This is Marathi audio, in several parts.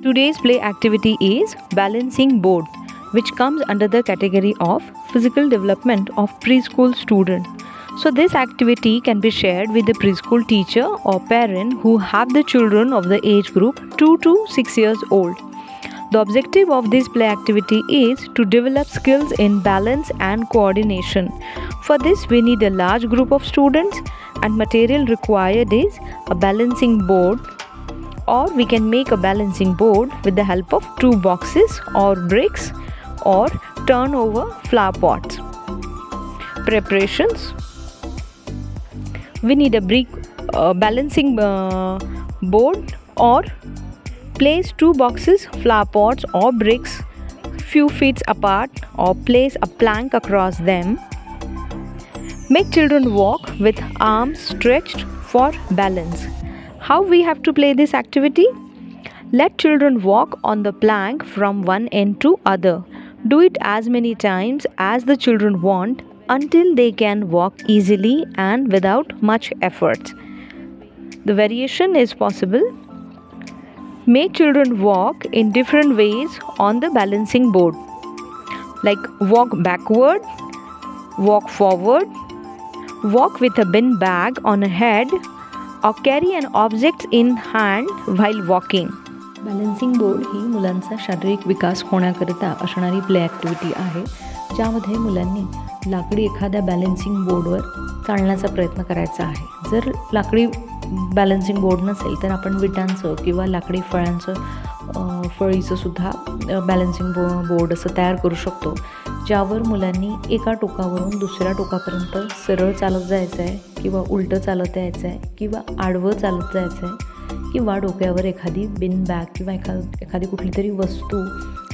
Today's play activity is balancing board, which comes under the category of physical development of preschool student. So this activity can be shared with the preschool teacher or parent who have the children of the age group 2 to 6 years old. The objective of this play activity is to develop skills in balance and coordination. For this, we need a large group of students, and material required is a balancing board, or we can make a balancing board with the help of 2 boxes or bricks or turn over flower pots. Preparations: we need a balancing board, or place 2 boxes, flower pots or bricks few feet apart, or place a plank across them. Make children walk with arms stretched for balance. How we have to play this activity? Let children walk on the plank from one end to other. Do it as many times as the children want until they can walk easily and without much effort. The variation is possible. Make children walk in different ways on the balancing board, like walk backward, walk forward, walk with a bin bag on a head, or carry an object in hand while walking. Balancing board ही मुलांचा शारीरिक विकास होण्याकरिता असणारी प्ले ॲक्टिव्हिटी आहे, ज्यामध्ये मुलांनी लाकडी एखाद्या बॅलन्सिंग बोर्डवर चालण्याचा प्रयत्न करायचा आहे. जर लाकडी बॅलन्सिंग बोर्ड नसेल तर आपण विटांचं किंवा लाकडी फळीचं सुद्धा बॅलन्सिंग बोर्ड असं तयार करू शकतो, ज्यावर मुलांनी एका टोकावरून दुसऱ्या टोकापर्यंत सरळ चालत जायचं आहे, किंवा उलटं चालत यायचं आहे, किंवा आडवं चालत जायचं आहे, किंवा डोक्यावर एखादी बिन बॅग किंवा एखादी कुठली तरी वस्तू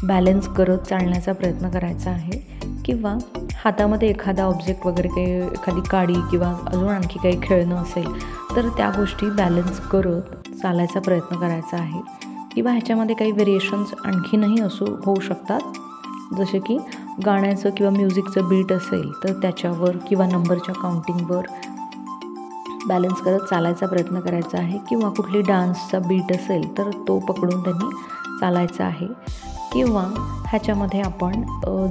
बॅलन्स करत चालण्याचा प्रयत्न करायचा आहे, किंवा हातामध्ये एखादा ऑब्जेक्ट वगैरे काही एखादी काडी किंवा अजून आणखी काही खेळणं असेल तर त्या गोष्टी बॅलन्स करत चालायचा प्रयत्न करायचा आहे. किंवा ह्याच्यामध्ये काही व्हेरिएशन्स आणखीनही होऊ शकतात, जसे की गाण्याचं किंवा म्युझिकचं बीट असेल तर त्याच्यावर, किंवा नंबरच्या काउंटिंगवर बॅलन्स करत चालायचा प्रयत्न करायचा आहे, किंवा कुठली डान्सचा बीट असेल तर तो पकडून त्यांनी चालायचा आहे. किंवा ह्याच्यामध्ये आपण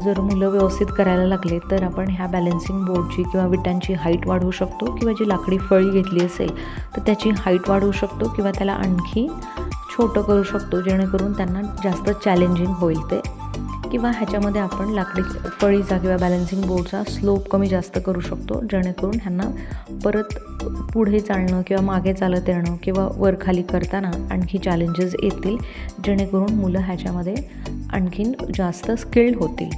जर मुलं व्यवस्थित करायला लागले तर आपण ह्या बॅलन्सिंग बोर्डची किंवा विटांची हाईट वाढवू शकतो, किंवा जी लाकडी फळी घेतली असेल तर त्याची हाईट वाढवू शकतो, किंवा त्याला आणखी छोटं करू शकतो, जेणेकरून त्यांना जास्त चॅलेंजिंग होईल ते. किंवा ह्याच्यामध्ये आपण लाकडी फळीचा किंवा बॅलन्सिंग बोर्डचा स्लोप कमी जास्त करू शकतो, जेणेकरून ह्यांना परत पुढे चालणं किंवा मागे चालत येणं किंवा वरखाली करताना आणखी चॅलेंजेस येतील, जेणेकरून मुलं ह्याच्यामध्ये आणखीन जास्त स्किल्ड होतील.